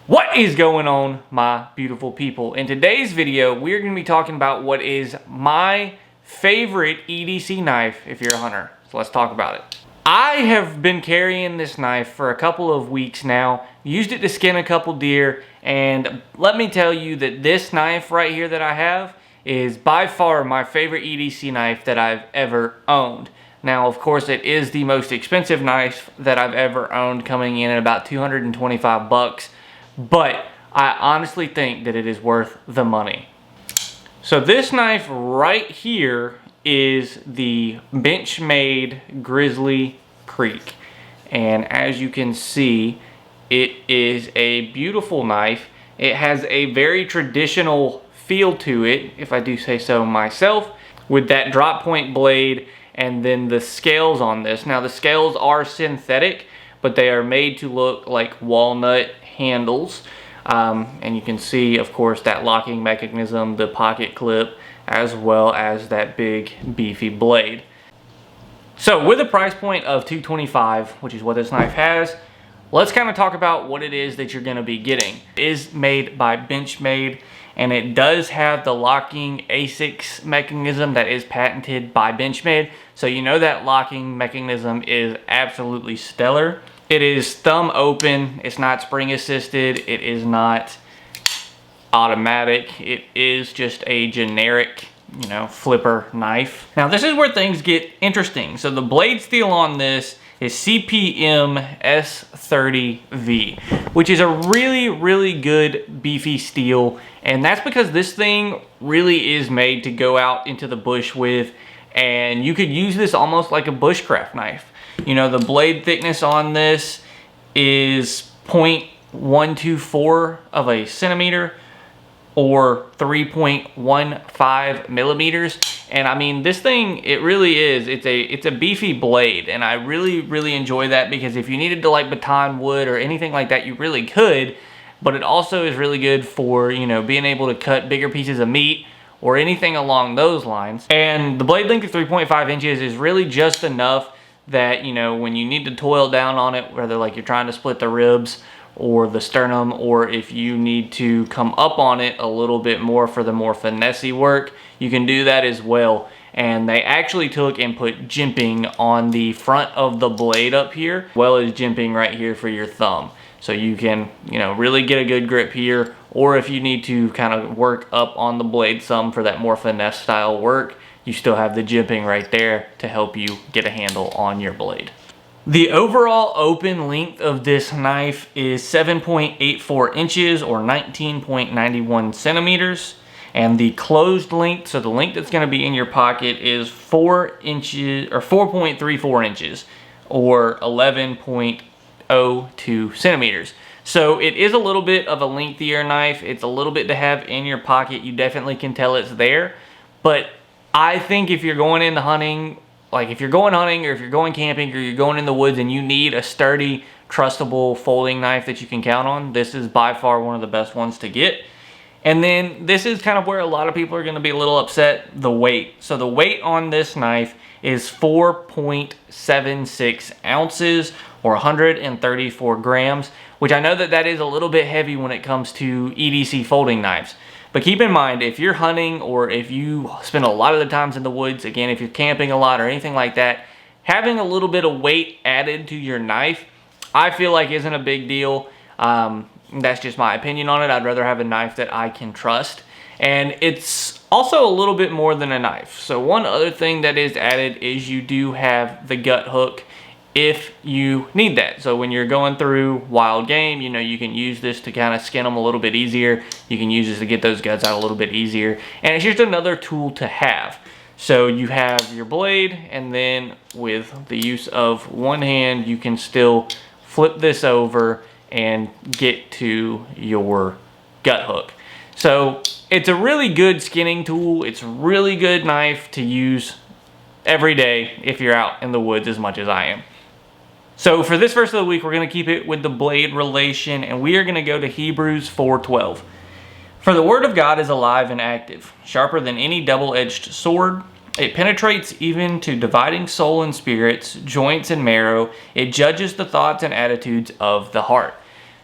What is going on, my beautiful people? In today's video, we're going to be talking about what is my favorite EDC knife if you're a hunter. So let's talk about it. I have been carrying this knife for a couple of weeks now, used it to skin a couple deer, and let me tell you that this knife right here that I have is by far my favorite EDC knife that I've ever owned. Now, of course, it is the most expensive knife that I've ever owned, coming in at about 225 bucks. But I honestly think that it is worth the money. So this knife right here is the Benchmade Grizzly Creek. And as you can see, it is a beautiful knife. It has a very traditional feel to it, if I do say so myself, with that drop point blade and then the scales on this. Now the scales are synthetic, but they are made to look like walnut handles, and you can see, of course, that locking mechanism, the pocket clip, as well as that big beefy blade. So with a price point of $225, which is what this knife has, let's kind of talk about what it is that you're going to be getting. It is made by Benchmade, and it does have the locking A6 mechanism that is patented by Benchmade, so you know that locking mechanism is absolutely stellar. It is thumb open, it's not spring assisted, it is not automatic, it is just a generic, flipper knife. Now this is where things get interesting. So the blade steel on this is CPM S30V, which is a really good beefy steel, and that's because this thing really is made to go out into the bush with, and you could use this almost like a bushcraft knife. The blade thickness on this is 0.124 of a centimeter or 3.15 millimeters. And I mean, this thing, it really is, it's a beefy blade, and I really enjoy that, because if you needed to like baton wood or anything like that, you really could, but it also is really good for, being able to cut bigger pieces of meat or anything along those lines. And the blade length of 3.5 inches is really just enough that, when you need to toil down on it, whether like you're trying to split the ribs or the sternum, or if you need to come up on it a little bit more for the more finessey work, you can do that as well. And they actually took and put jimping on the front of the blade up here, as well as jimping right here for your thumb. So you can, really get a good grip here, or if you need to kind of work up on the blade some for that more finesse style work, you still have the jimping right there to help you get a handle on your blade. The overall open length of this knife is 7.84 inches or 19.91 centimeters. And the closed length, so the length that's going to be in your pocket, is 4 inches or 4.34 inches or 11.02 centimeters. So it is a little bit of a lengthier knife. It's a little bit to have in your pocket. You definitely can tell it's there. But I think if you're going into hunting, like if you're going hunting or if you're going camping or you're going in the woods and you need a sturdy, trustable folding knife that you can count on, this is by far one of the best ones to get. And then this is kind of where a lot of people are going to be a little upset, the weight. So the weight on this knife is 4.76 ounces or 134 grams, which I know that that is a little bit heavy when it comes to EDC folding knives. But keep in mind, if you're hunting or if you spend a lot of the times in the woods, again, if you're camping a lot or anything like that, having a little bit of weight added to your knife, I feel like isn't a big deal. That's just my opinion on it. I'd rather have a knife that I can trust. And it's also a little bit more than a knife. So one other thing that is added is you do have the gut hook if you need that. So when you're going through wild game, you can use this to kind of skin them a little bit easier. You can use this to get those guts out a little bit easier. And it's just another tool to have. So you have your blade, and then with the use of one hand, you can still flip this over and get to your gut hook. So it's a really good skinning tool. It's a really good knife to use every day if you're out in the woods as much as I am. So for this verse of the week, we're going to keep it with the blade relation, and we are going to go to Hebrews 4:12. For the word of God is alive and active, sharper than any double-edged sword. It penetrates even to dividing soul and spirits, joints and marrow. It judges the thoughts and attitudes of the heart.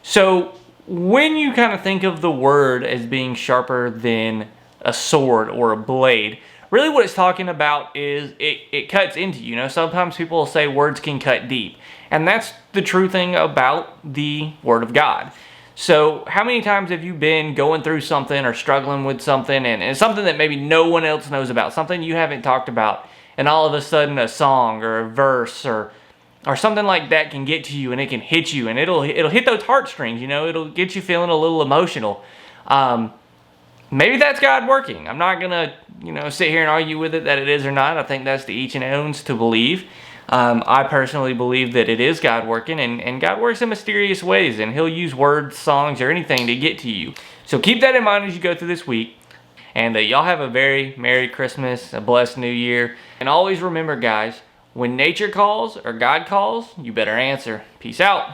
So when you kind of think of the word as being sharper than a sword or a blade, really what it's talking about is it cuts into you. You know, sometimes people will say words can cut deep. And that's the true thing about the Word of God. So how many times have you been going through something or struggling with something, and it's something that maybe no one else knows about, something you haven't talked about, and all of a sudden a song or a verse or something like that can get to you, and it can hit you, and it'll hit those heartstrings, you know, it'll get you feeling a little emotional. Maybe that's God working. I'm not going to, you know, sit here and argue with it that it is or not. I think that's to each and owns to believe. I personally believe that it is God working, and God works in mysterious ways, and He'll use words, songs, or anything to get to you. So keep that in mind as you go through this week. And y'all have a very Merry Christmas, a blessed New Year. And always remember, guys, when nature calls or God calls, you better answer. Peace out.